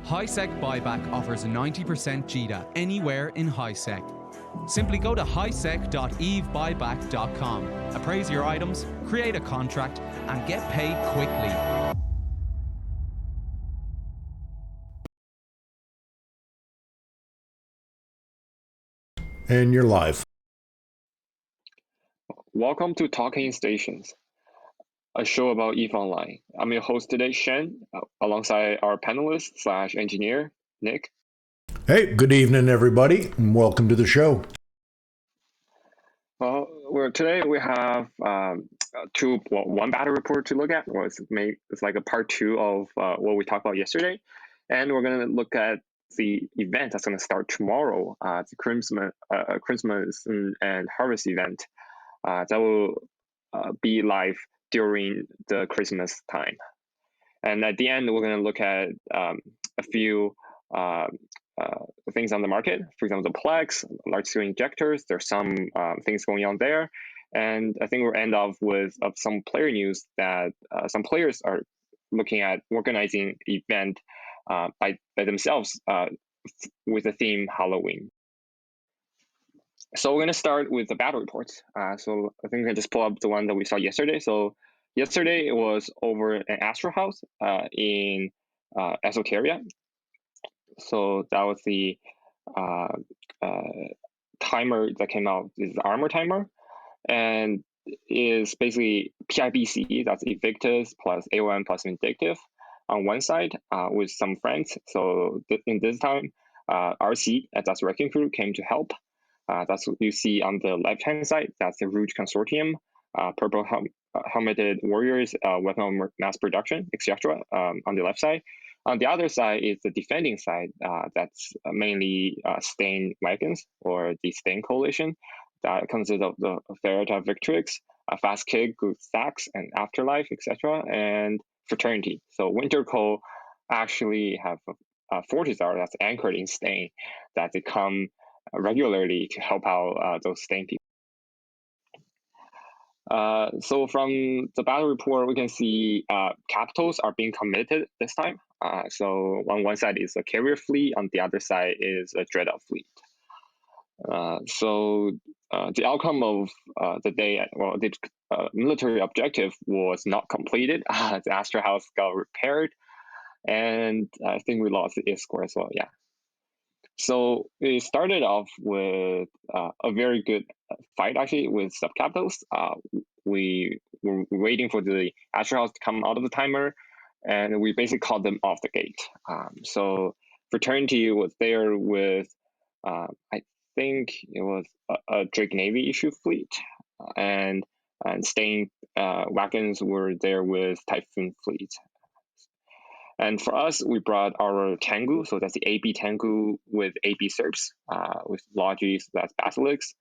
HiSec Buyback offers 90% GDA anywhere in HiSec. Simply go to hisec.evebuyback.com, appraise your items, create a contract, and get paid quickly. And you're live. Welcome to Talking Stations, a show about ETH Online. I'm your host today, Shen, alongside our panelist / engineer, Nick. Hey, good evening, everybody, and welcome to the show. Well, today we have one battle report to look at. It's like a part 2 of what we talked about yesterday, and we're going to look at the event that's going to start tomorrow, the Christmas and Harvest event that will be live during the Christmas time. And at the end, we're going to look at a few things on the market. For example, the PLEX, large-scale injectors. There's some things going on there. And I think we'll end off with some player news that some players are looking at organizing event by themselves with the theme Halloween. So we're going to start with the battle reports. So I think we can just pull up the one that we saw yesterday. So yesterday it was over at Astrahus in Esoteria. So that was the timer that came out. This is the armor timer, and is basically PIBC, that's Evictus plus AOM plus Vindictive on one side with some friends. So in this time, RC, that's Wrecking Crew, came to help. That's what you see on the left-hand side. That's the Rouge Consortium, Purple Helmeted Warriors, Weapon of Mass Production, etc. On the left side. On the other side is the defending side. That's mainly Stain Wagons, or the Stain Coalition. That consists of the Ferrata Victrix, Fast Kick, Good Stacks, and Afterlife, etc. And Fraternity. So Winter Coal actually have a Fortizar that's anchored in Stain that they come regularly to help out those Stain people. So from the battle report, we can see capitals are being committed this time. So on one side is a carrier fleet, on the other side is a dread-out fleet. So the outcome of the day, well, the military objective was not completed. The Astrahus got repaired, and I think we lost the IS score as well, yeah. So it started off with a very good fight, actually, with subcapitals. We were waiting for the Astrahus to come out of the timer, and we basically called them off the gate. So Fraternity was there with, I think it was a Drake Navy issue fleet, and Stain Wagons were there with Typhoon fleet. And for us, we brought our Tengu, so that's the AB Tengu with AB Serps, with Logis, that's Basilisk,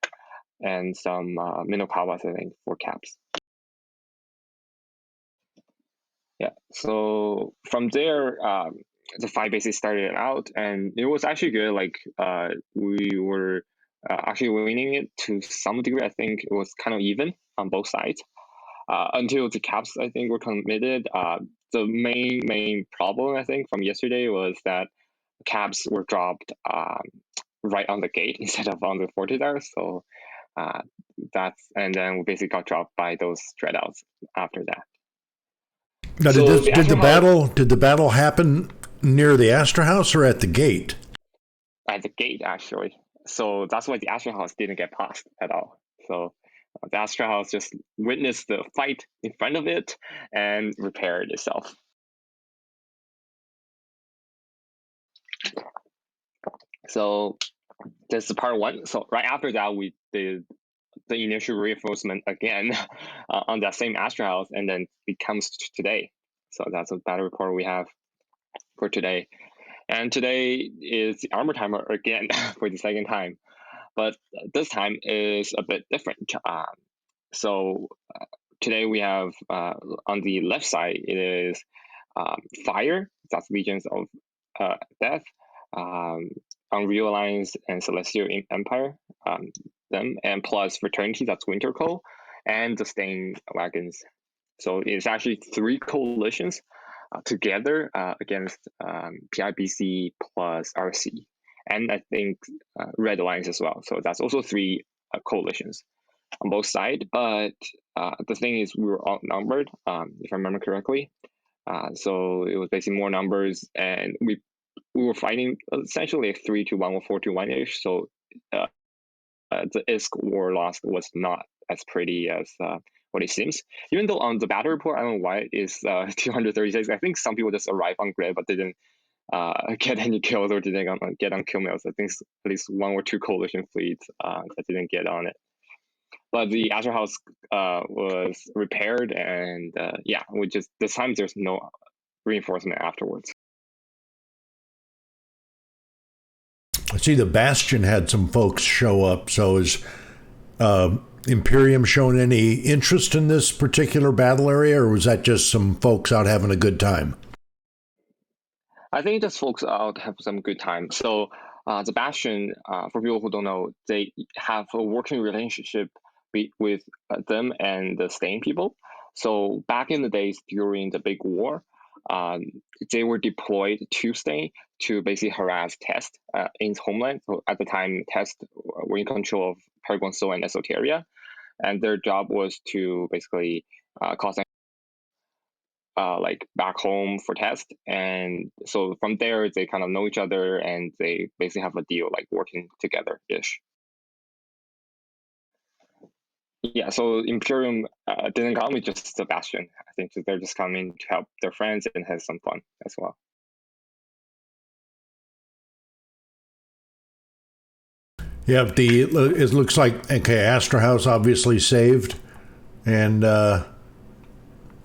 and some Minokawas, I think, for caps. Yeah, so from there, the fight basically started out, and it was actually good. Like, we were actually winning it to some degree. I think it was kind of even on both sides. Until the caps, I think, were committed. The main problem, I think, from yesterday was that caps were dropped right on the gate instead of on the Fortizar. So and then we basically got dropped by those dreadouts after that. Now, So did the battle happen near the Astrahus or at the gate? At the gate, actually. So that's why the Astrahus didn't get past at all. So the Astrahus just witnessed the fight in front of it and repaired itself. So this is part 1. So right after that, we did the initial reinforcement again on that same Astrahus, and then it comes to today. So that's a battle report we have for today. And today is the armor timer again for the second time. But this time is a bit different. So today we have, on the left side, it is Fire, that's Legions of Death, Unreal Alliance, and Celestial Empire, them, and plus Fraternity, that's Winter Coal, and the Stain Wagons. So it's actually 3 coalitions together against PIBC plus RC, and I think Red Alliance as well. So that's also 3 coalitions on both sides. But the thing is, we were outnumbered, if I remember correctly. So it was basically more numbers, and we were fighting essentially a 3-1 or 4-1 ish. So the ISK war loss was not as pretty as what it seems. Even though on the battle report, I don't know why it is 236. I think some people just arrived on grid but didn't get any kills or didn't get on kill mails. I think at least 1 or 2 coalition fleets that didn't get on it. But the Astrahus was repaired, and yeah, we just this time there's no reinforcement afterwards. I see the Bastion had some folks show up. So is Imperium showing any interest in this particular battle area, or was that just some folks out having a good time? I think just folks out have some good time. So the Bastion, for people who don't know, they have a working relationship with them and the Stain people. So back in the days during the big war, they were deployed to Stain to basically harass Test in his homeland. So at the time, Test were in control of Paragon Soul and Esoteria, and their job was to basically cause like back home for Test. And so from there, they kind of know each other, and they basically have a deal, like working together-ish. Yeah, so Imperium didn't come with just the Bastion. I think they're just coming to help their friends and have some fun as well. Yeah, it looks like, okay, Astrahus obviously saved, and now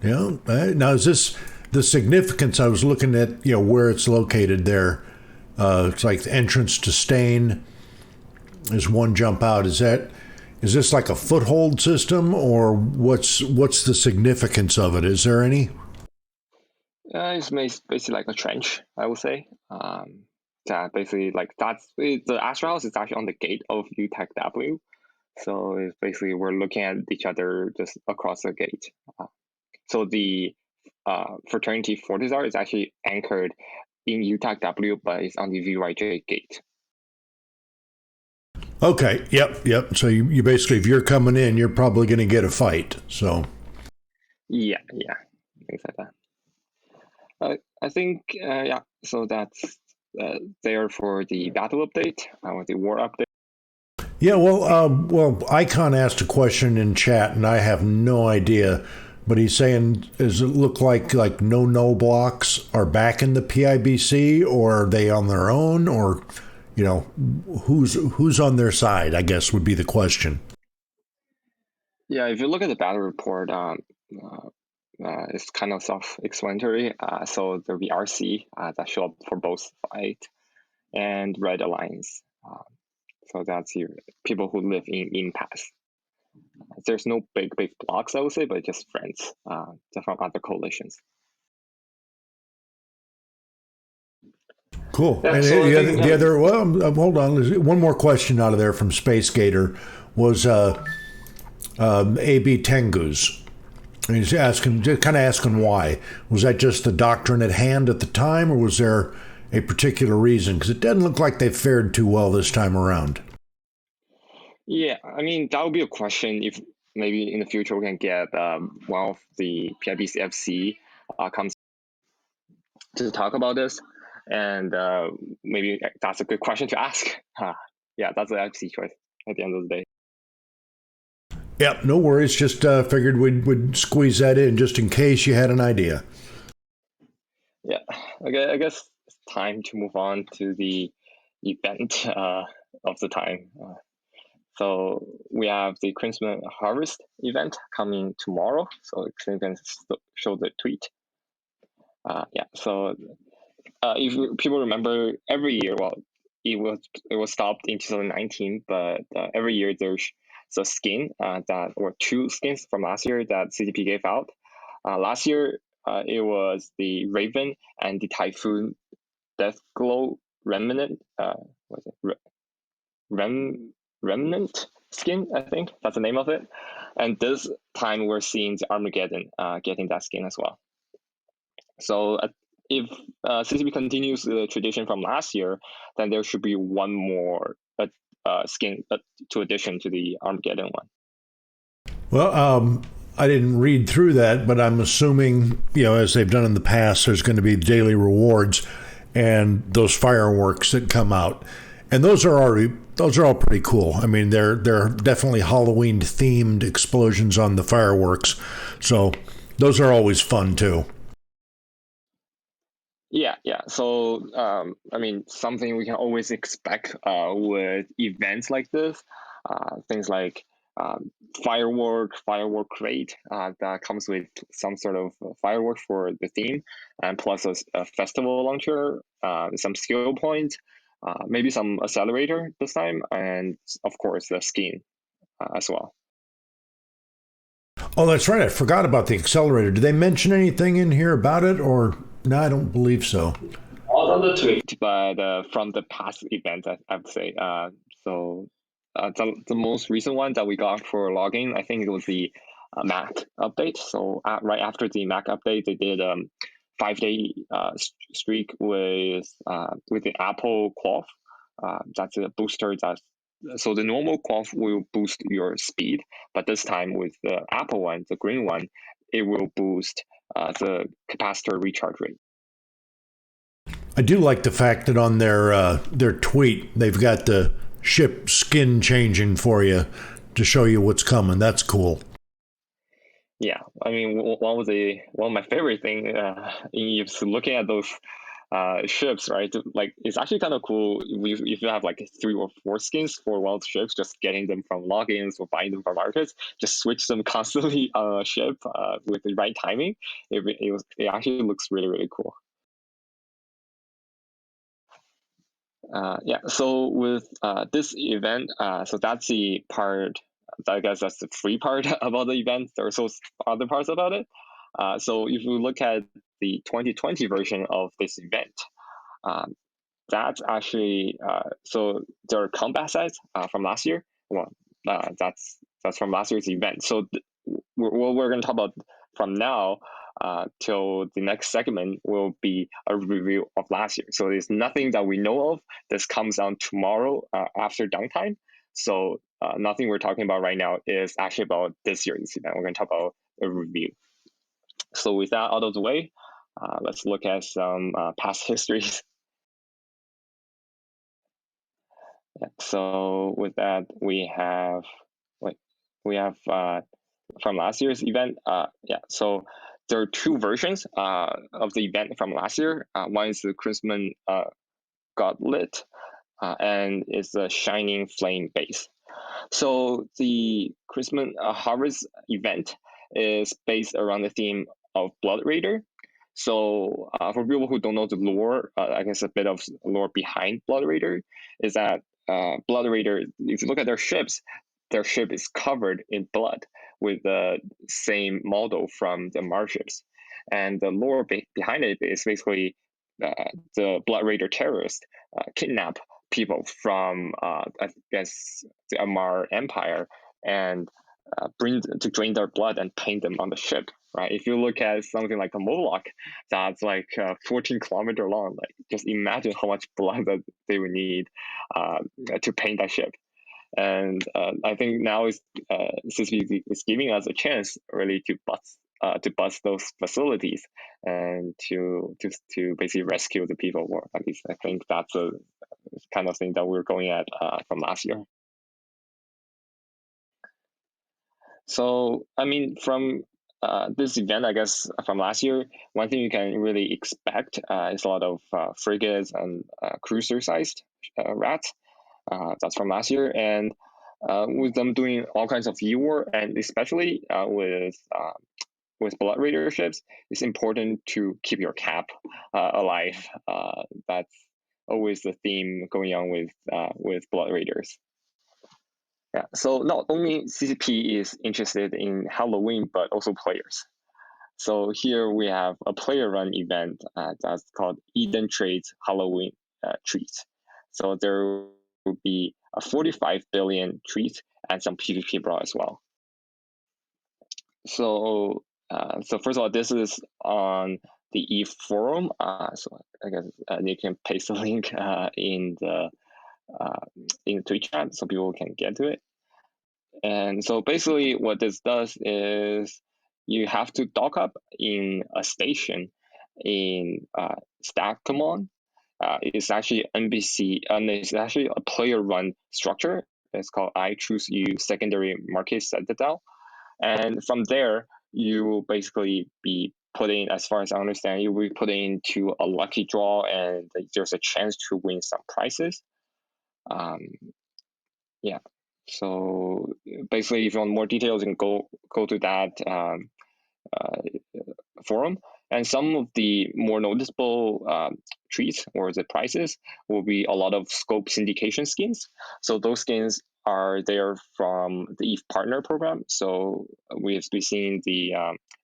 is this the significance? I was looking at where it's located there. It's like the entrance to Stain. There's one jump out. Is this like a foothold system, or what's the significance of it? Is there any? It's basically like a trench, I would say. That basically the Astrahus is actually on the gate of UTech W. So it's basically we're looking at each other just across the gate. So the fraternity Fortizar is actually anchored in UTech W, but it's on the VYJ gate. Okay. Yep. So you basically, if you're coming in, you're probably going to get a fight. So. Yeah, things like that. I think yeah. So that's there for the battle update or the war update. Yeah, well, Icon asked a question in chat, and I have no idea. But he's saying, does it look like no blocks are back in the PIBC, or are they on their own, or who's on their side? I guess would be the question. Yeah, if you look at the battle report, it's kind of self-explanatory. So there'll be RC that show up for both fight and Red Alliance. So that's your people who live in impasse. There's no big blocks, I would say, but just friends from other coalitions. Cool. Yeah, And so the other, well, hold on. There's one more question out of there from Space Gator was AB Tengus. And he's kind of asking why. Was that just the doctrine at hand at the time, or was there a particular reason? Because it doesn't look like they fared too well this time around. Yeah, I mean, that would be a question if maybe in the future we can get one of the PIBCFC comes to talk about this. And maybe that's a good question to ask. Yeah, that's the FC choice at the end of the day. Yep, no worries. Just figured we'd squeeze that in just in case you had an idea. Yeah, okay, I guess it's time to move on to the event of the time. So we have the Crimson Harvest event coming tomorrow. So you can show the tweet. Yeah, so if people remember, every year, well, it was stopped in 2019, but every year there's a skin that, or 2 skins from last year that CCP gave out. Last year it was the Raven and the Typhoon Deathglow Remnant. What is it? Remnant skin, I think that's the name of it. And this time we're seeing the Armageddon getting that skin as well. So if CCP continues the tradition from last year, then there should be one more skin to addition to the Armageddon one. Well, I didn't read through that, but I'm assuming, as they've done in the past, there's going to be daily rewards and those fireworks that come out. And those are all pretty cool. I mean, they're definitely Halloween themed explosions on the fireworks. So those are always fun too. Yeah. So, I mean, something we can always expect with events like this, things like firework rate that comes with some sort of firework for the theme, and plus a festival launcher, some skill points, maybe some accelerator this time, and of course the skin as well. Oh, that's right. I forgot about the accelerator. Did they mention anything in here about it, or no? I don't believe so. On the tweet, but from the past events, I would say. So the most recent one that we got for logging, I think it was the Mac update. So right after the Mac update, they did 5-day streak with the Apple Quaff. That's a booster so the normal Quaff will boost your speed, but this time with the Apple one, the green one, it will boost the capacitor recharge rate. I do like the fact that on their tweet they've got the ship skin changing for you to show you what's coming. That's cool. Yeah, I mean, one of my favorite thing is looking at those ships, right? Like, it's actually kind of cool if you have like 3 or 4 skins for one of the ships, just getting them from logins or buying them from markets, just switch them constantly on a ship with the right timing. It actually looks really, really cool. Yeah, so with this event, so that's the part, I guess that's the free part about the event. There are also other parts about it. So if you look at the 2020 version of this event, that's actually, so there are combat sets from last year. Well, that's from last year's event. So what we're going to talk about from now till the next segment will be a review of last year. So there's nothing that we know of. This comes out tomorrow after downtime. So nothing we're talking about right now is actually about this year's event. We're going to talk about a review. So with that out of the way, let's look at some past histories. Yeah, so with that, we have from last year's event. Yeah, so there are 2 versions of the event from last year. One is the Christmas got lit, and it's a shining flame base. So the Christmas harvest event is based around the theme of Blood Raider. So for people who don't know the lore, I guess a bit of lore behind Blood Raider is that Blood Raider, if you look at their ship is covered in blood with the same model from the Mars ships. And the lore behind it is basically the Blood Raider terrorists kidnap people from, I guess, the Amar Empire and to drain their blood and paint them on the ship. Right? If you look at something like a Moloch, that's like 14 kilometers long. Like, just imagine how much blood that they would need to paint that ship. And I think now CCP is giving us a chance really to bust those facilities and to basically rescue the people. Or at least I think that's a kind of thing that we're going at from last year. So I mean, from this event, I guess from last year, one thing you can really expect is a lot of frigates and cruiser-sized rats. That's from last year, and with them doing all kinds of war, and especially with Blood Raider ships, it's important to keep your cap alive. That's always the theme going on with Blood Raiders. Yeah, so not only CCP is interested in Halloween, but also players. So here we have a player-run event that's called Eden Trades Halloween Treat. So there will be a 45 billion treat and some PvP brawl as well. So first of all, this is on the ETH forum. So I guess you can paste the link in the Twitch chat so people can get to it. And so basically what this does is you have to dock up in a station in Stackmon. It's actually NBC, and it's actually a player-run structure. It's called I Choose You Secondary Market Citadel. And from there, you will basically be putting, as far as I understand, you will be putting into a lucky draw, and there's a chance to win some prizes. Yeah. So basically, if you want more details, you can go to that forum. And some of the more noticeable treats or the prizes will be a lot of scope syndication skins. So those skins are there from the ETH partner program. So we've been seeing the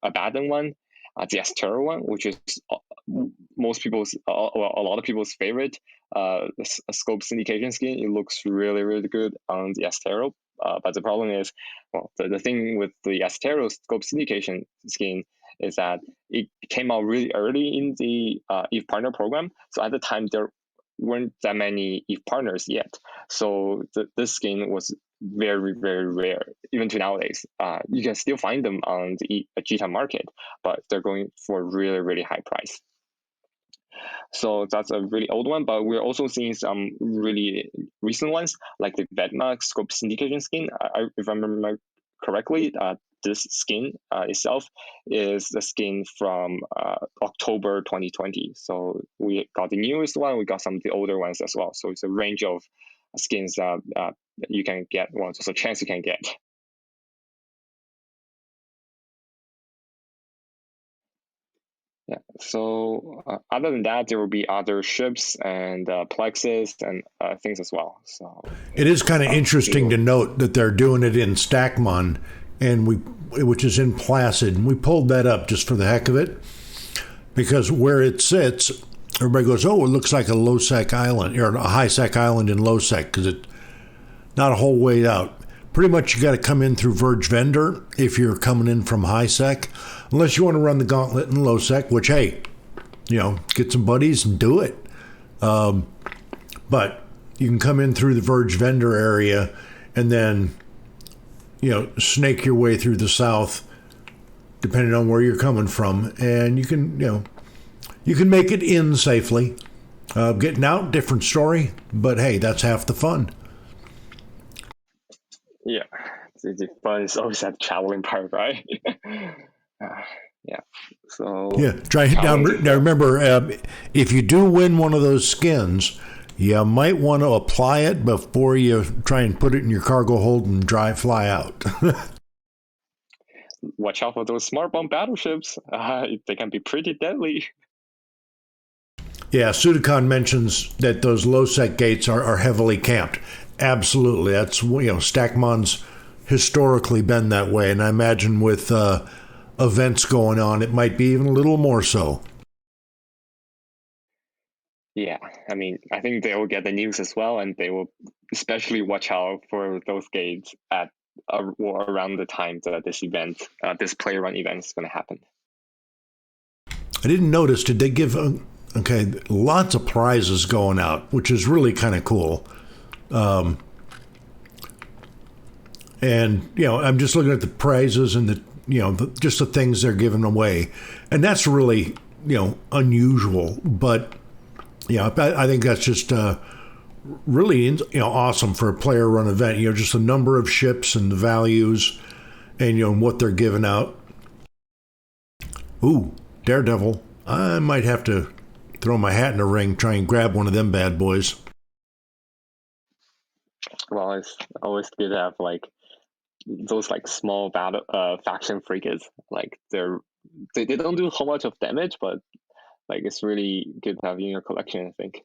Abaddon one, the Astrahus one, which is most people's, a lot of people's favorite scope syndication skin. It looks really, really good on the Astrahus. But the problem is, well, the thing with the Astrahus scope syndication skin is that it came out really early in the ETH partner program. So at the time, there weren't that many ETH partners yet. So this skin was very, very rare, even to nowadays. You can still find them on the Jita market, but they're going for a really, really high price. So that's a really old one, but we're also seeing some really recent ones, like the Vedma scope syndication skin. If I remember correctly, this skin itself is the skin from October 2020. So we got the newest one, we got some of the older ones as well. So it's a range of skins that you can get, well, there's a chance you can get. Yeah, so other than that, there will be other ships and plexes and things as well. So it is kind of interesting to note that they're doing it in Stackmon, and which is in Placid. And we pulled that up just for the heck of it, because where it sits, everybody goes, "Oh, it looks like a low-sec island or a high-sec island in low-sec," because it's not a whole way out. Pretty much you got to come in through VYJ-DA if you're coming in from HiSec, unless you want to run the gauntlet in low-sec, which, hey, get some buddies and do it. But you can come in through the VYJ-DA area and then, snake your way through the south, depending on where you're coming from, and you can make it in safely. Getting out, different story, but hey, that's half the fun. Yeah, the fun is always that traveling part, right? Yeah. So now remember, if you do win one of those skins, you might want to apply it before you try and put it in your cargo hold and fly out. Watch out for those smart bomb battleships. They can be pretty deadly. Yeah, Sudakon mentions that those low-sec gates are heavily camped. Absolutely. That's, Stackmon's historically been that way, and I imagine with events going on, it might be even a little more so. Yeah, I mean, I think they will get the news as well, and they will especially watch out for those gates at or around the time that this player run event is going to happen. I didn't notice, did they give, lots of prizes going out, which is really kind of cool. And, I'm just looking at the prizes and just the things they're giving away. And that's really, unusual. But, I think that's just really, awesome for a player run event. Just the number of ships and the values and, what they're giving out. Ooh, Daredevil. I might have to throw my hat in the ring, try and grab one of them bad boys. Well, it's always good to have those small battle faction frigates. They don't do a whole much of damage, but it's really good to have in your collection, I think.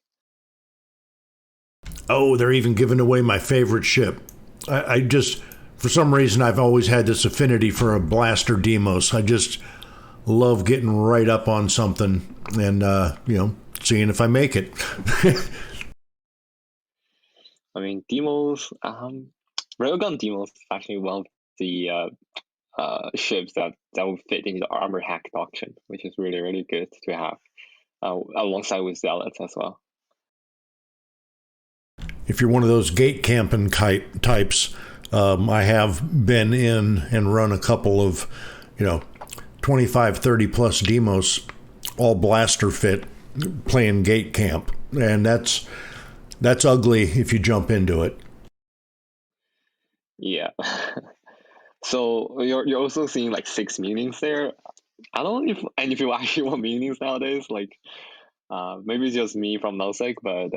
Oh, they're even giving away my favorite ship. I just, for some reason, I've always had this affinity for a blaster Demos. I just love getting right up on something and seeing if I make it. I mean, Demos, Railgun Demos is actually one of the ships that will fit into the armor hack auction, which is really, really good to have alongside with zealots as well. If you're one of those gate camping types, I have been in and run a couple of, 25, 30 plus demos, all blaster fit, playing gate camp, and that's ugly if you jump into it. Yeah. So you're also seeing like 6 meanings there. I don't know if any people actually want meanings nowadays. Like maybe it's just me from NoSec, but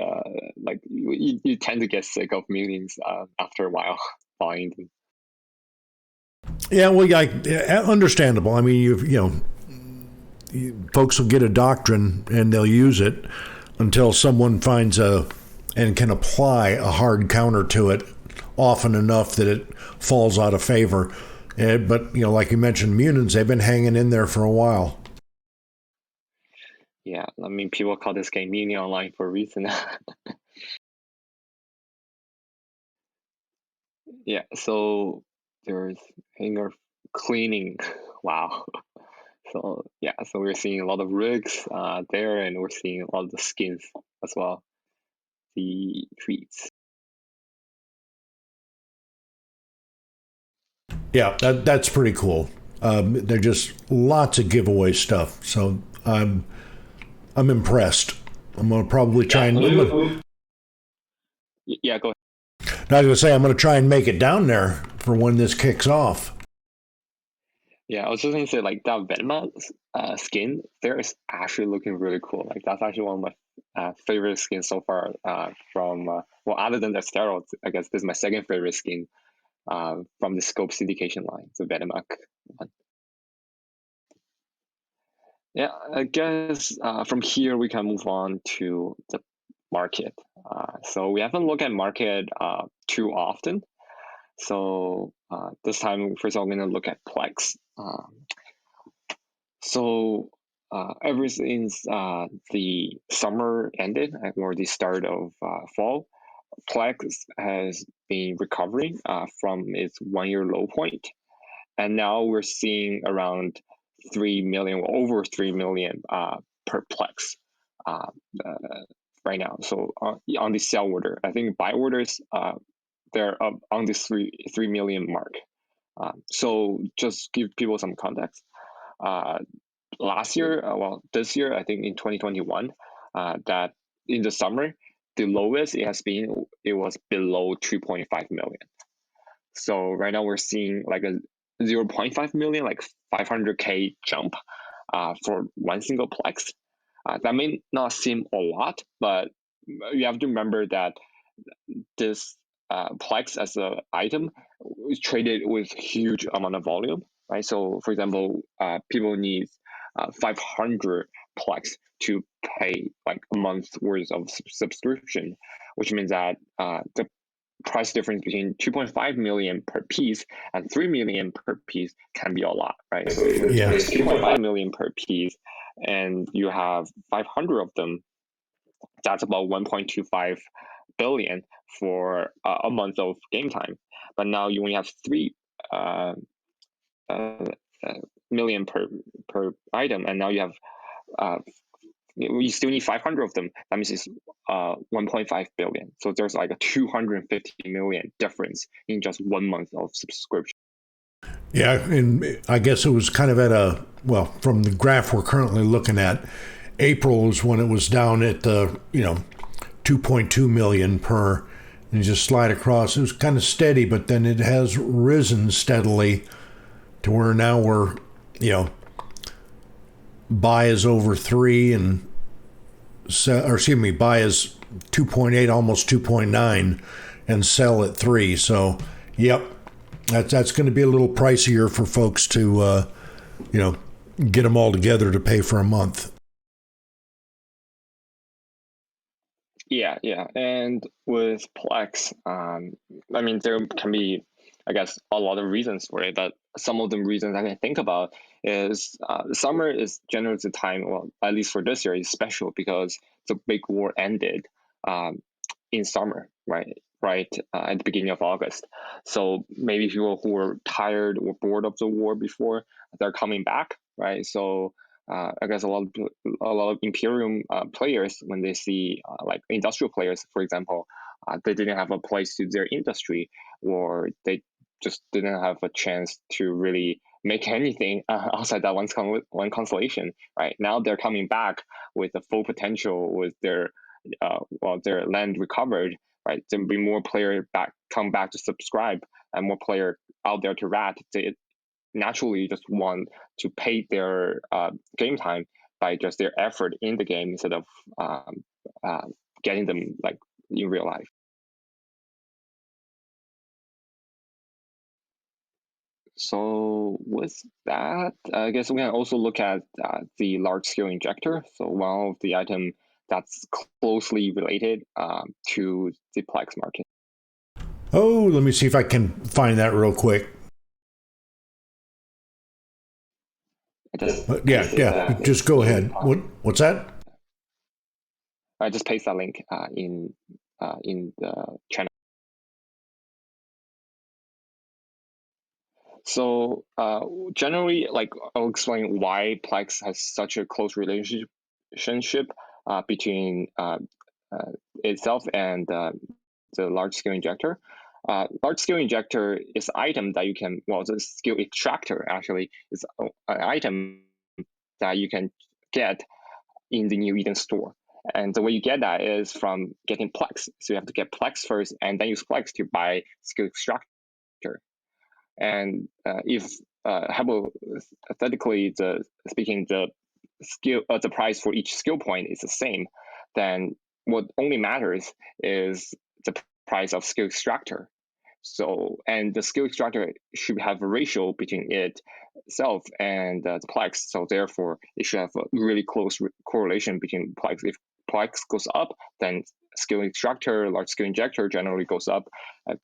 like you tend to get sick of meanings after a while buying them. Yeah, well, understandable. I mean, folks will get a doctrine and they'll use it until someone finds and can apply a hard counter to it often enough that it falls out of favor. But like you mentioned, Munins, they've been hanging in there for a while. Yeah, I mean, people call this game Muni Online for a reason. Yeah, so there's hanger cleaning. Wow. So yeah, so we're seeing a lot of rigs there, and we're seeing a lot of the skins as well. The tweets. Yeah, that's pretty cool. They're just lots of giveaway stuff. So I'm impressed. I'm gonna probably try Yeah, go ahead. I was gonna say I'm gonna try and make it down there for when this kicks off. Yeah, I was just gonna say like that Venma skin there is actually looking really cool. Like that's actually one of my favorite skins so far. From well, other than the steroids, I guess this is my second favorite skin from the Scope syndication line, the Venemac one. Yeah, I guess from here we can move on to the market. So we haven't looked at market too often. So this time, first of all, I'm going to look at PLEX. So ever since the summer ended or the start of fall, PLEX has been recovering from its 1-year low point. And now we're seeing around 3 million, over 3 million per PLEX right now. So on the sell order, I think buy orders, they're up on the 3 million mark. So just give people some context. Last year, this year, I think in 2021, that in the summer, the lowest it has been, it was below 2.5 million. So right now we're seeing like a 0.5 million, like 500K jump for one single PLEX. That may not seem a lot, but you have to remember that this PLEX as an item is traded with huge amount of volume, right? So for example, people need 500 PLEX to pay like a month's worth of subscription, which means that the price difference between 2.5 million per piece and 3 million per piece can be a lot, right? So Yeah. it's 2.5 million per piece, and you have 500 of them. That's about 1.25 billion for a month of game time. But now you only have 3 million per item, and now you have you still need 500 of them. That means it's 1.5 billion. So there's like a 250 million difference in just 1 month of subscription. Yeah, and I guess it was kind of at from the graph we're currently looking at, April was when it was down at 2.2 million per, and you just slide across. It was kind of steady, but then it has risen steadily to where now we're, buy is over 3 and buy is 2.8, almost 2.9, and sell at 3. So, yep, that's going to be a little pricier for folks to, get them all together to pay for a month. Yeah, and with PLEX, I mean, there can be, I guess, a lot of reasons for it, but some of the reasons I can think about is summer is generally the time, well, at least for this year, is special because the big war ended in summer, right? right, at the beginning of August. So maybe people who were tired or bored of the war before, they're coming back, right? So I guess a lot of Imperium players, when they see like industrial players, for example, they didn't have a place to their industry, or they just didn't have a chance to really make anything outside that one constellation, right? Now they're coming back with the full potential, with their their land recovered, right? There'll be more player come back to subscribe, and more player out there to rat. They naturally just want to pay their game time by just their effort in the game, instead of getting them like in real life. So with that, I guess we can also look at the large scale injector. So one of the item that's closely related to the PLEX market. Oh, let me see if I can find that real quick. Yeah. Just go ahead. What's that? I just paste that link in the channel. So generally, like, I'll explain why PLEX has such a close relationship between itself and the large scale injector. Large scale injector is an item that you can, the skill extractor actually is an item that you can get in the New Eden store. And the way you get that is from getting PLEX. So you have to get PLEX first, and then use PLEX to buy skill extractor. And if hypothetically the price for each skill point is the same, then what only matters is the price of skill extractor. So, and the skill extractor should have a ratio between itself and the PLEX. So therefore, it should have a really close correlation between PLEX. If PLEX goes up, then skill extractor, large scale injector generally goes up.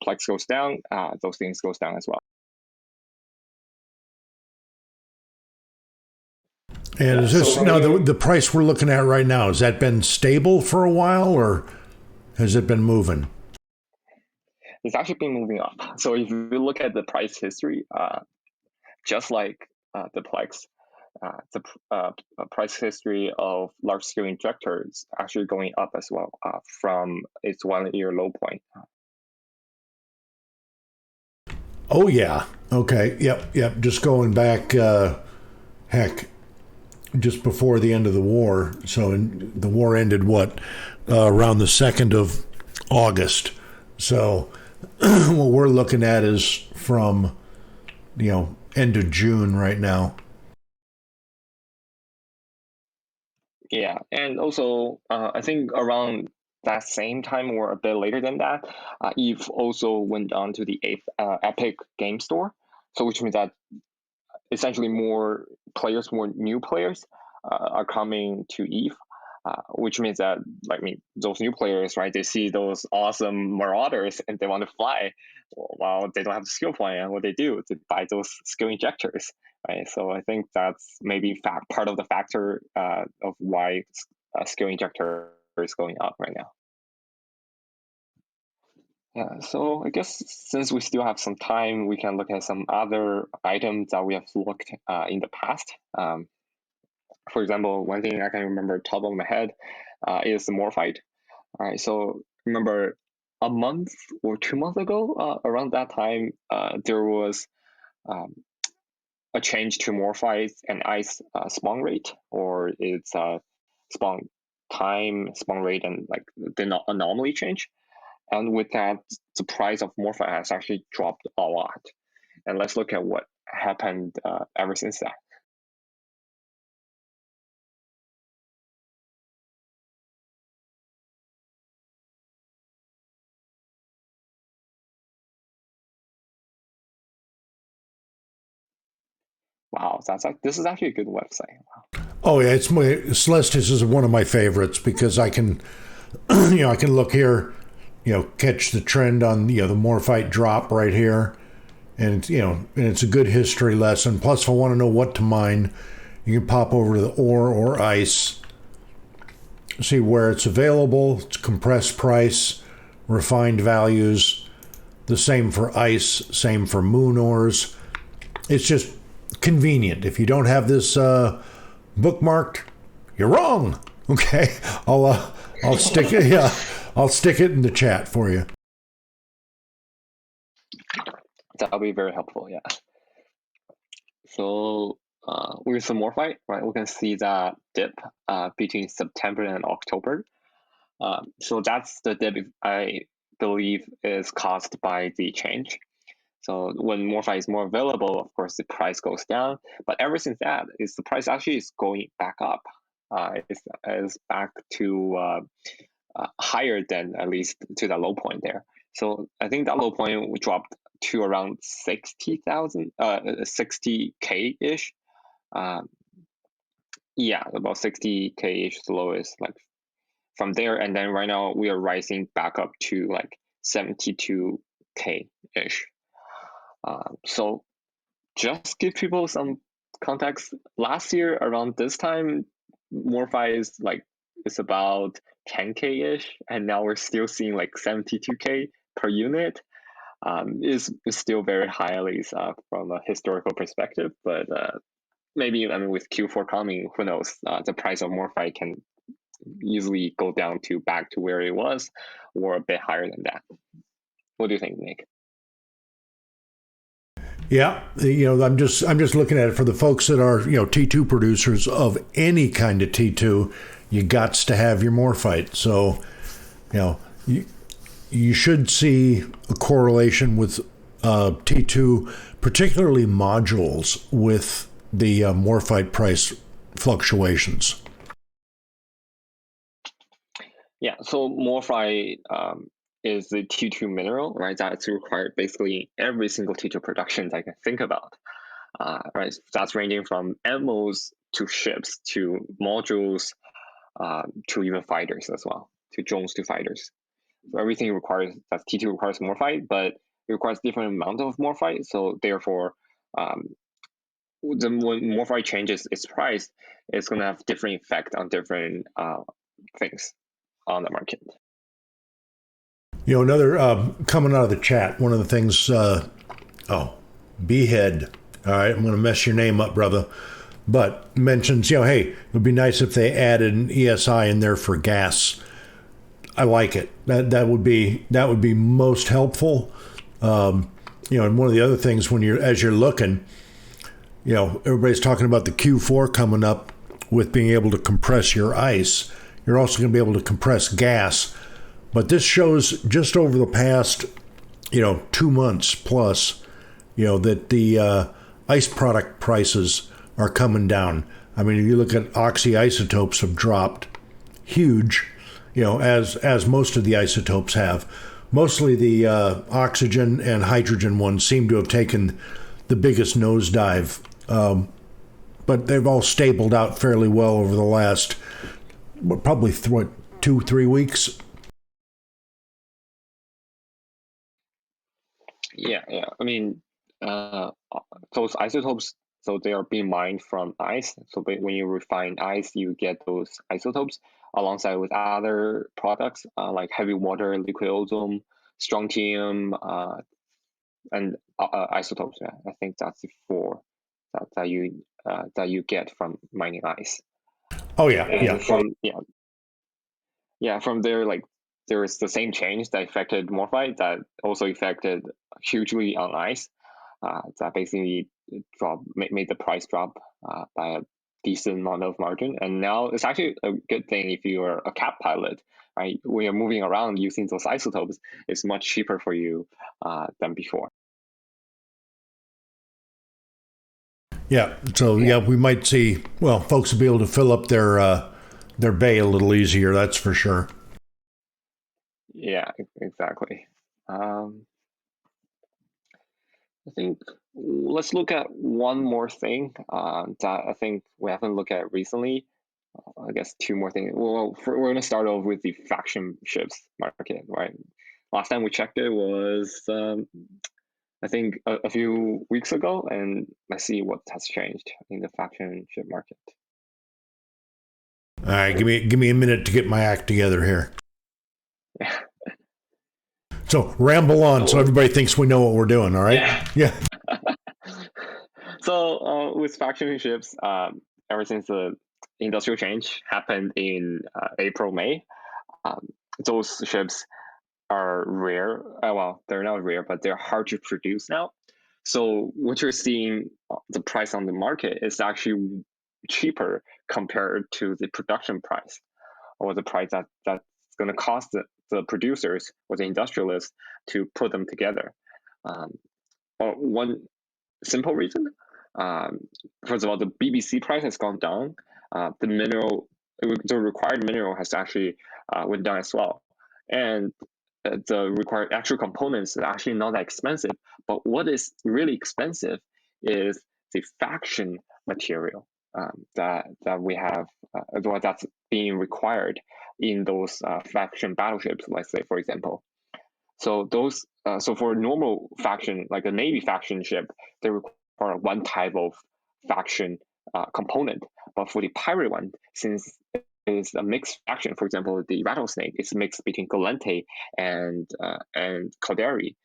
PLEX goes down, those things goes down as well. And is this the price we're looking at right now? Has that been stable for a while, or has it been moving? It's actually been moving up. So if you look at the price history, just like the PLEX, the price history of large scale injectors actually going up as well from its 1 year low point. Oh yeah. Okay. Yep. Just going back, just before the end of the war. So the war ended around the 2nd of August. So what we're looking at is from end of June right now. Yeah, and also I think around that same time or a bit later than that, Eve also went on to the Epic Game Store. So which means that essentially more new players are coming to Eve, which means that those new players, right? They see those awesome marauders and they want to fly. While they don't have the skill point, and what they do, they buy those skill injectors, right? So I think that's maybe part of the factor of why skill injector is going up right now. Yeah, so I guess since we still have some time, we can look at some other items that we have looked in the past. For example, one thing I can remember top of my head is the Morphite. All right, so remember a month or 2 months ago, around that time, there was a change to Morphite and Ice spawn rate, or its spawn time, spawn rate, and like the anomaly change. And with that, the price of Morphite has actually dropped a lot. And let's look at what happened ever since that. Wow, this is actually a good website. Wow. Oh yeah, Celestis is one of my favorites because I can, I can look here, catch the trend on the Morphite drop right here, and and it's a good history lesson. Plus, if I want to know what to mine, you can pop over to the ore or ice, see where it's available, its compressed price, refined values. The same for ice, same for moon ores. It's just convenient. If you don't have this bookmarked, you're wrong. Okay, I'll stick it. Yeah, I'll stick it in the chat for you. That'll be very helpful. Yeah. So with some Morphite, right, we can see that dip between September and October. So that's the dip I believe is caused by the change. So when Morphite is more available, of course, the price goes down. But ever since that, the price actually is going back up. It's back to higher than at least to the low point there. So I think that low point we dropped to around 60,000, 60K ish. Yeah, about 60K ish low is like from there, and then right now we are rising back up to like 72K ish. So just give people some context. Last year around this time, Morphi is like it's about 10K ish, and now we're still seeing like 72K per unit. Is still very high at least from a historical perspective, but maybe with Q4 coming, who knows? The price of Morphi can easily go down to back to where it was, or a bit higher than that. What do you think, Nick? Yeah, I'm just looking at it for the folks that are T2 producers of any kind of T2. You got to have your Morphite. So, you should see a correlation with T2, particularly modules, with the Morphite price fluctuations. Yeah, so Morphite is the T2 mineral, right? That's required basically every single T2 production I can think about, right? That's ranging from ammos to ships to modules to even fighters as well, to drones to fighters. So everything requires, that T2 requires Morphite, but it requires different amount of Morphite. So therefore, when Morphite changes its price, it's going to have different effect on different things on the market. Another coming out of the chat, one of the things, Behead, all right, I'm going to mess your name up, brother, but mentions, hey, it would be nice if they added an ESI in there for gas. I like it. That would be most helpful. And one of the other things as you're looking, everybody's talking about the Q4 coming up with being able to compress your ice. You're also going to be able to compress gas. But this shows just over the past, 2 months plus, that the ice product prices are coming down. I mean, if you look at oxyisotopes have dropped huge, as most of the isotopes have. Mostly the oxygen and hydrogen ones seem to have taken the biggest nosedive. But they've all stabled out fairly well over the last, probably 2-3 weeks. Yeah. I mean, those isotopes, so they are being mined from ice. So when you refine ice, you get those isotopes alongside with other products like heavy water, liquid ozone, strontium, and isotopes. Yeah, I think that's the 4 that you get from mining ice. Oh yeah, and from there, like there is the same change that affected Morphite that also affected hugely on ice. That basically made the price drop by a decent amount of margin. And now it's actually a good thing if you are a cap pilot, right? When you're moving around using those isotopes, it's much cheaper for you than before. Yeah. So we might see. Well, folks will be able to fill up their bay a little easier. That's for sure. Yeah, exactly. I think let's look at one more thing that I think we haven't looked at recently. I guess 2 more things. Well, we're going to start off with the faction ships market, right? Last time we checked it was, I think, a few weeks ago, and let's see what has changed in the faction ship market. All right, give me a minute to get my act together here. So ramble on, so everybody thinks we know what we're doing. All right. Yeah. So with faction ships, ever since the industrial change happened in April, May, those ships are rare. Well, they're not rare, but they're hard to produce now. So what you're seeing, the price on the market is actually cheaper compared to the production price, or the price that's going to cost the producers or the industrialists to put them together. Or one simple reason, first of all, the BBC price has gone down. The required mineral has actually went down as well, and the required actual components are actually not that expensive. But what is really expensive is the faction material that we have, that's being required in those faction battleships. Let's say, for example, so those so for a normal faction, like a Navy faction ship, they require one type of faction component. But for the pirate one, since it's a mixed faction, for example, the Rattlesnake is mixed between Galente and Calderi,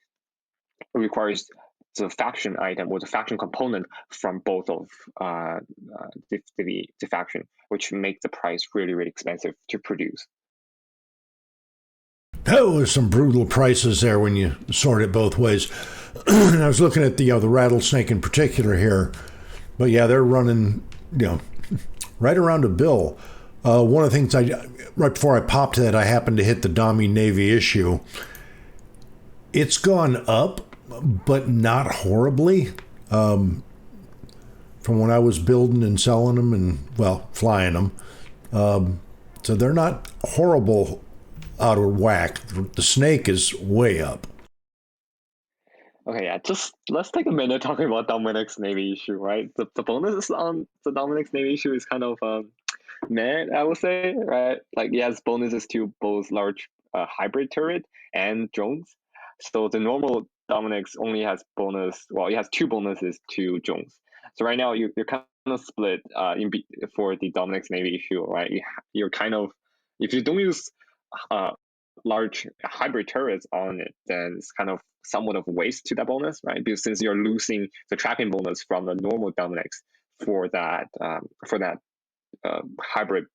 it requires the faction item or the faction component from both of the faction, which makes the price really, really expensive to produce. Oh, there's some brutal prices there when you sort it both ways. I was looking at the Rattlesnake in particular here, but yeah, they're running right around a bill. One of the things right before I popped that, I happened to hit the Dami Navy issue. It's gone up, but not horribly. From when I was building and selling them and flying them, so they're not horrible out of whack. The Snake is way up. Okay, yeah, just let's take a minute talking about Dominic's Navy issue, right? The bonuses on the Dominic's Navy issue is kind of meh, I would say, right? Like, he has bonuses to both large hybrid turret and drones. So the normal Dominic's only has it has two bonuses to drones. So right now you're kind of split for the Dominic's Navy issue, right? You're kind of, if you don't use large hybrid turrets on it, then it's kind of somewhat of a waste to that bonus, right? Because since you're losing the trapping bonus from the normal Dominic's for that hybrid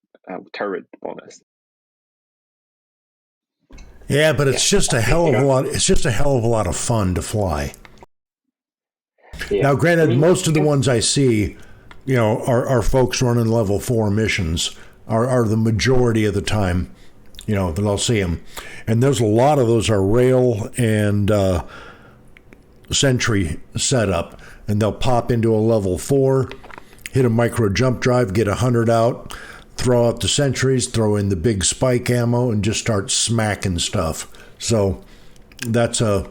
turret bonus. Yeah, but it's just a hell of a lot. It's just a hell of a lot of fun to fly. Yeah. Now, granted, most of the ones I see, are folks running level 4 missions. Are the majority of the time, that I'll see them, and there's a lot of those are rail and sentry setup, and they'll pop into a level 4, hit a micro jump drive, get 100 out, throw out the sentries, throw in the big spike ammo, and just start smacking stuff. So that's a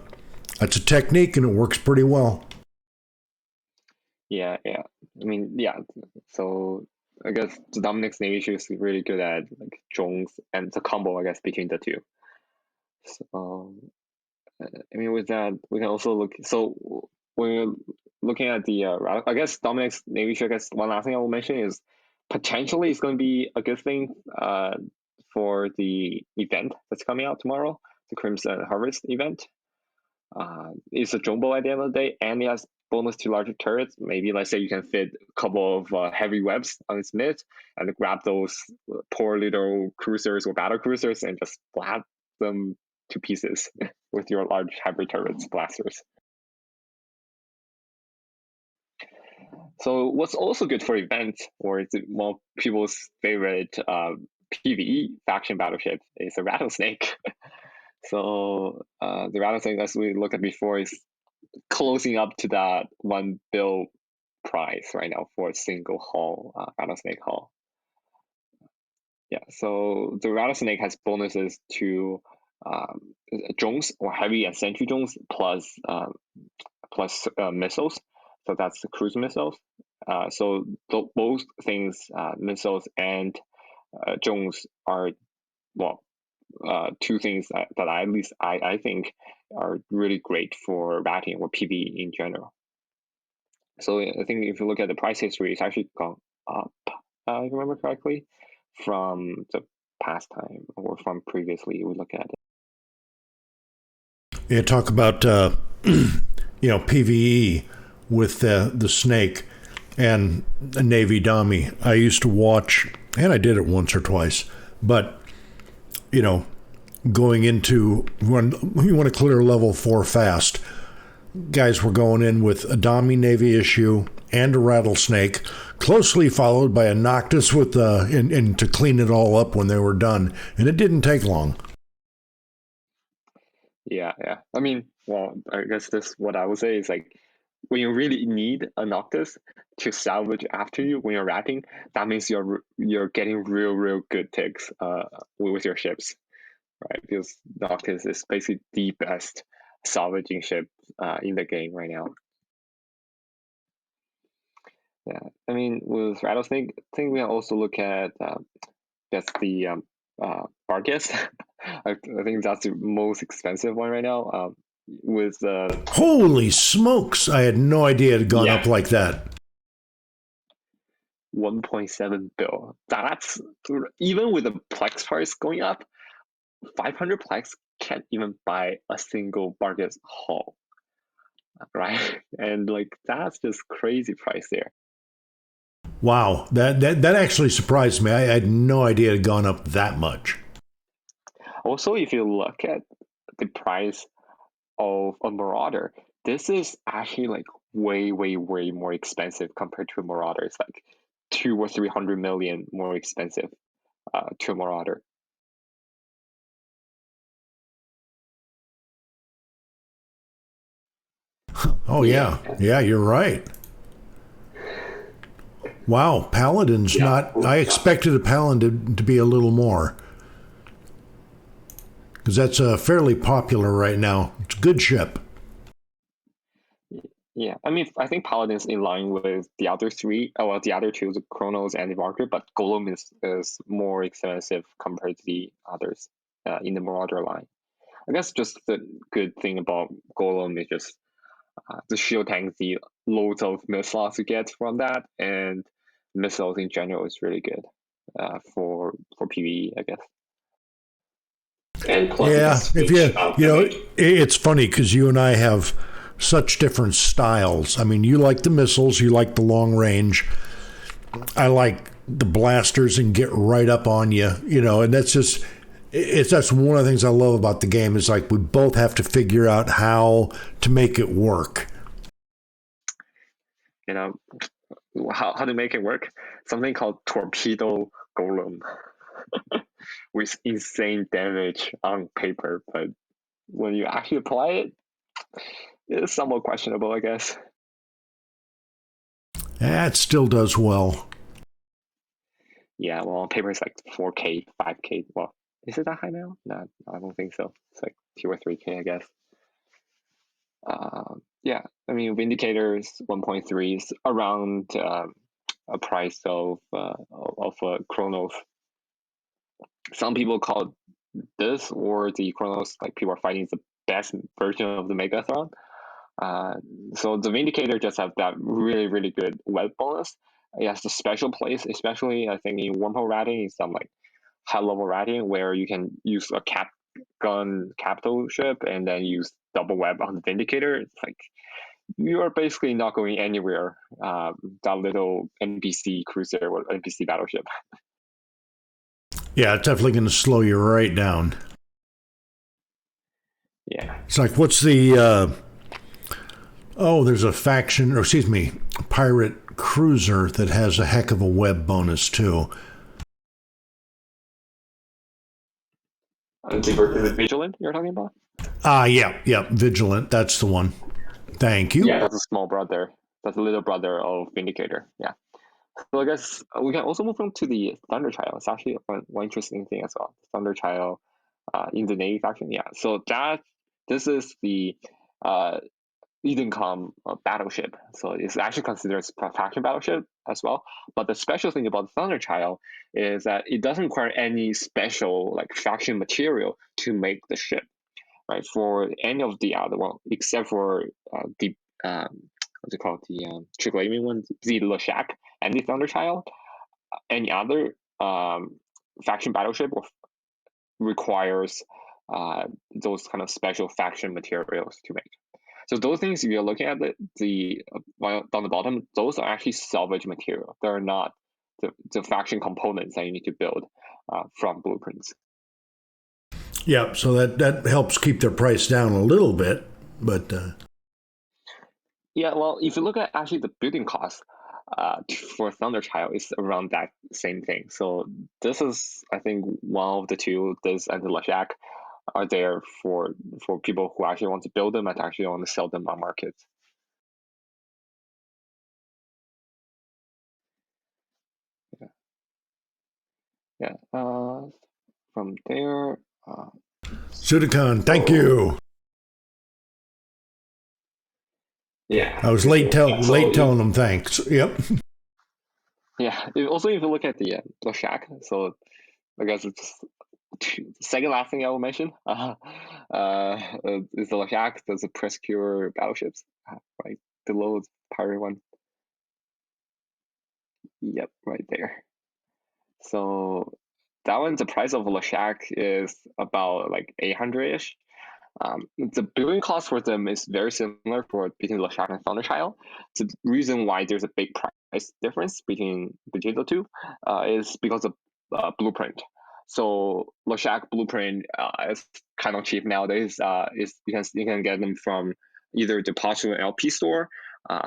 technique, and it works pretty well. Yeah. So I guess the Dominic's Navy issue is really good at like drones and the combo, I guess, between the two. So with that, we can also look. So when you're looking at the, I guess Dominic's Navy issue, I guess one last thing I will mention is potentially it's going to be a good thing for the event that's coming out tomorrow, the Crimson Harvest event. It's a jumbo at the end of the day, and it has bonus to larger turrets. Maybe let's say you can fit a couple of heavy webs on its mid and grab those poor little cruisers or battle cruisers and just blast them to pieces with your large hybrid turrets blasters. So what's also good for events, or it's one of people's favorite PvE faction battleship, is a Rattlesnake. So the Rattlesnake, as we looked at before, is closing up to that 1 bill price right now for a single hull, Rattlesnake hull. Yeah, so the Rattlesnake has bonuses to drones or heavy and sentry drones plus missiles. So that's the cruise missiles. So both things, missiles and drones, are two things that at least I think are really great for ratting or PvE in general. So I think if you look at the price history, it's actually gone up, if I remember correctly, from the past time or from previously we look at it. You talk about PVE with the snake and Navy dummy. I used to watch, and I did it once or twice, but going into when you want to clear level 4 fast, guys were going in with a dummy Navy issue and a rattlesnake, closely followed by a Noctis with and to clean it all up when they were done, and it didn't take long. Yeah. I mean, well, I guess this what I would say is like when you really need a Noctis to salvage after you when you're ratting, that means you're getting real good ticks with your ships, right? Because Noctis is basically the best salvaging ship in the game right now. Yeah, I mean, with Rattlesnake, I think we also look at that's the Bargus. I think that's the most expensive one right now. With Holy smokes! I had no idea it had gone up like that. 1.7 bill. That's even with the Plex price going up, 500 Plex can't even buy a single Bargus hull, right? And like that's just crazy price there. Wow, that actually surprised me. I had no idea it had gone up that much. Also, if you look at the price of a Marauder, this is actually like way more expensive compared to a Marauder. It's like 200 or 300 million more expensive to a Marauder. Oh yeah, you're right. Wow, Paladin's not. I expected a Paladin to be a little more, because that's fairly popular right now. It's a good ship. Yeah, I mean, I think Paladin's in line with the other three. Well, the other two, the Chronos and the Marker, but Golem is more expensive compared to the others in the Marauder line. I guess just the good thing about Golem is just the shield tank, the loads of missiles you get from that, and missiles in general is really good for PvE, I guess. And plus, yeah, if it's funny because you and I have such different styles. I mean, you like the missiles, you like the long range. I like the blasters and get right up on you, and that's just. That's one of the things I love about the game is like we both have to figure out how to make it work. How to make it work? Something called Torpedo Golem with insane damage on paper, but when you actually apply it, it's somewhat questionable, I guess. It still does well. Yeah, well, on paper it's like 4K, 5K. Well, is it that high now? No, I don't think so. It's like 2 or 3K, I guess. Yeah, I mean, Vindicators 1.3 is around a price of Chronos. Some people call this or the Chronos, like people are fighting the best version of the Megathron. So the Vindicator just have that really good web bonus. It has a special place, especially I think in wormhole ratting, is some like high level ratting where you can use a gun capital ship and then use double web on the Vindicator. It's like you are basically not going anywhere. That little NPC cruiser or NPC battleship. Yeah, it's definitely going to slow you right down. Yeah. It's like, what's the... there's a faction, or excuse me, pirate cruiser that has a heck of a web bonus, too. Vigilant, you're talking about? Yeah, Vigilant, that's the one. Thank you. Yeah, that's a small brother. That's a little brother of Vindicator, yeah. So I guess we can also move on to the Thunderchild. It's actually one interesting thing as well. Thunderchild in the Navy faction, yeah. So this is the Edencom battleship. So it's actually considered a faction battleship as well. But the special thing about the Thunderchild is that it doesn't require any special like faction material to make the ship, right? For any of the other one, except for the what's it called, the Triglavian one, the Leshak and the Thunderchild, any other faction battleship requires those kind of special faction materials to make. So those things, if you're looking at the down the bottom, those are actually salvage material. They're not the faction components that you need to build from blueprints. Yeah, so that helps keep their price down a little bit, but yeah, well, if you look at actually the building cost for Thunderchild, it's around that same thing. So this is, I think, one of the two. This and the Lashak are there for people who actually want to build them and actually want to sell them on market. Yeah. From there. Sudicon, thank you. Yeah. I was late telling them thanks. Yep. Yeah. Also, if you look at the Lashak, so I guess it's second last thing I will mention is the Lashak. There's a press cure battleships right below the pirate one. Yep, right there. So that one's the price of a Lashak is about like 800-ish. The building cost for them is very similar for between Lashak and Thunderchild. The reason why there's a big price difference between the two is because of blueprint. So Lashak blueprint is kind of cheap nowadays. Is because you can get them from either the Postulate LP store,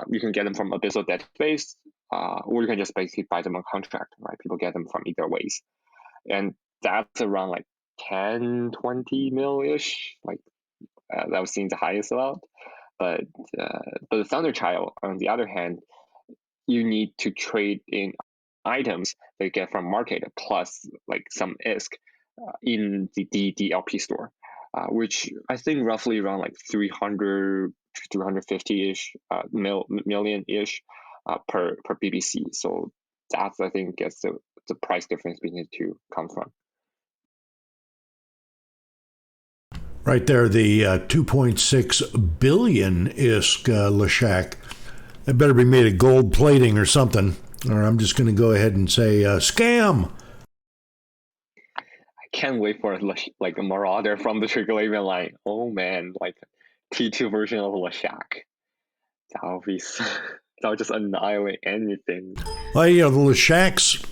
you can get them from Abyssal Database, or you can just basically buy them on contract. Right, people get them from either ways, and that's around like 10, 20 mil-ish. Like that was seen the highest amount. But the Thunderchild, on the other hand, you need to trade in items that you get from market plus like some ISK in the DLP store, which I think roughly around like 300 to 350-ish million-ish per BBC. So that's, I think, gets the price difference between the two comes from. Right there, the 2.6 billion ISK Lashak. It better be made of gold plating or something, or I'm just going to go ahead and say scam. I can't wait for like a Marauder from the Triggeravian line. Oh man, like T2 version of Lashak. That would be that would just annihilate anything. Well, the Lashaks,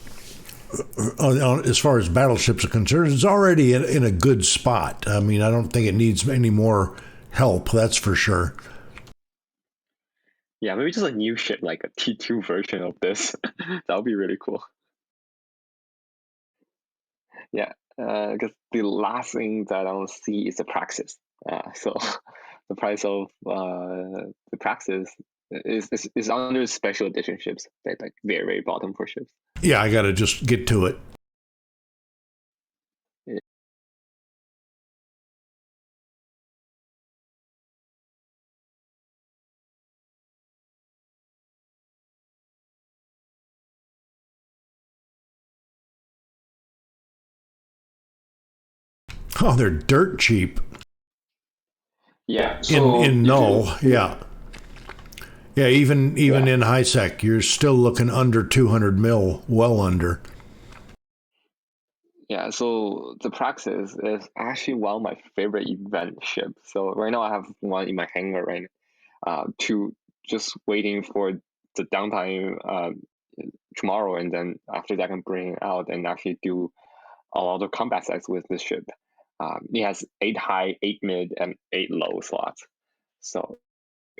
as far as battleships are concerned, is already in a good spot. I mean, I don't think it needs any more help, that's for sure. Yeah, maybe just a new ship, like a T2 version of this. That would be really cool. Yeah, because the last thing that I want to see is the Praxis. So the price of the Praxis is under special edition ships, like very, very bottom for ships. Yeah, I got to just get to it. Oh, they're dirt cheap. Yeah. So in null, yeah. Yeah, even in HiSec, you're still looking under 200 mil, well under. Yeah, so the Praxis is actually one of my favorite event ships. So right now I have one in my hangar right now, just waiting for the downtime tomorrow, and then after that I can bring it out and actually do a lot of combat sets with this ship. It has 8 high, 8 mid, and 8 low slots. So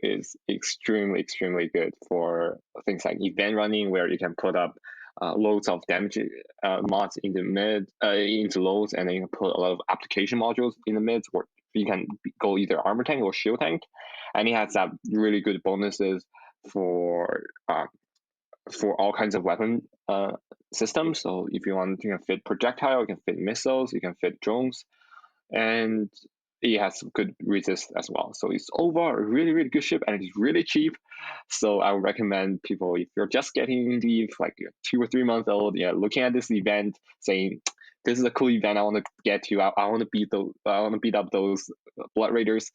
it's extremely, extremely good for things like event running, where you can put up loads of damage mods in the mid, into lows, and then you can put a lot of application modules in the mids, where you can go either armor tank or shield tank. And it has that really good bonuses for all kinds of weapon systems. So if you want, you can fit projectile, you can fit missiles, you can fit drones, and it has good resist as well. So it's overall a really, really good ship, and it's really cheap. So I would recommend people, if you're just getting the like 2 or 3 months old, looking at this event, saying this is a cool event I want to get to. I want to beat up those Blood Raiders.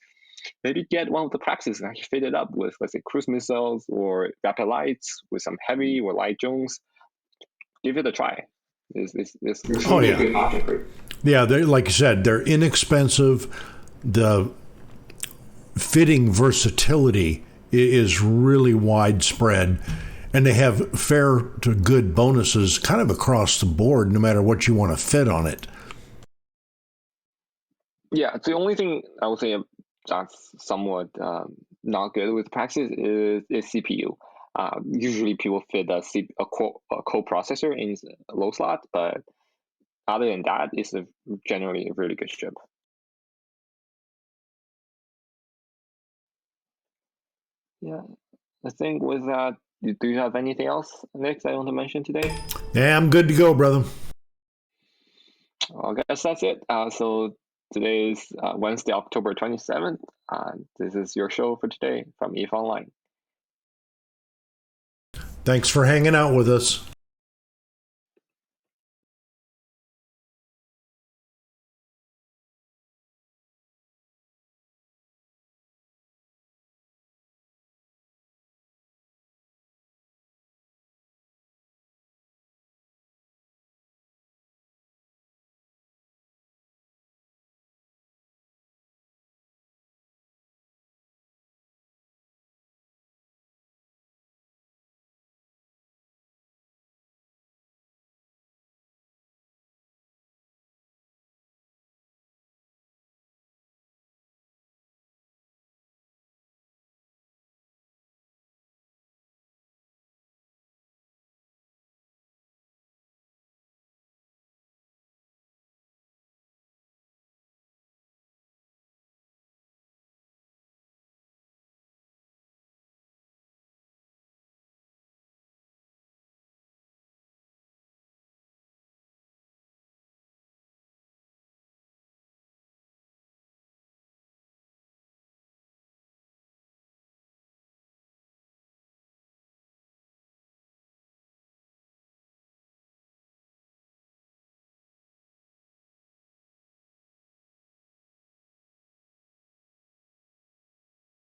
Maybe get one of the Praxis and actually fit it up with, let's say, cruise missiles or rapid lights with some heavy or light drones. Give it a try. Is Oh, Truly yeah. a good option for you. Yeah, they're, like you said, they're inexpensive. The fitting versatility is really widespread, and they have fair to good bonuses kind of across the board, no matter what you want to fit on it. Yeah, the only thing I would say that's somewhat not good with PLEX is CPU. Usually people fit a co-processor in a low slot, but other than that, it's generally a really good chip. Yeah, I think with that, do you have anything else, Nick, I want to mention today? Yeah, I'm good to go, brother. I guess that's it. So today is Wednesday, October 27th. This is your show for today from EVE Online. Thanks for hanging out with us.